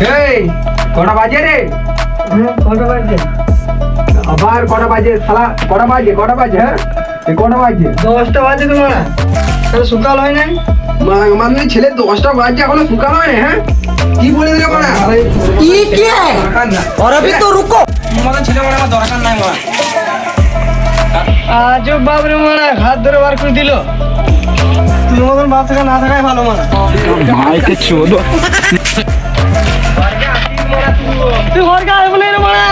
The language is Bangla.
এই কটা বাজে রে? কটা বাজে? আবার কটা বাজে শালা? কটা বাজে হ্যাঁ? এই কটা বাজে? 10টা বাজে তো মারা। তাহলে সকাল হয় নাই? মানে ছেলে 10টা বাজে এখনো শুকানো হয় না হ্যাঁ? কি বলে দিলে মারা? ये क्या है और अभी तो रुको মতন ছেলে মানে আমার দরকার নাই মারা। আজও বাবরে মারা হাত ধরে বার করে দিল। তোর মতন বাপ থাকা না থাকাই ভালো মারা। মাইকে চোদ তুই ঘর কে আসবি না রে মারা।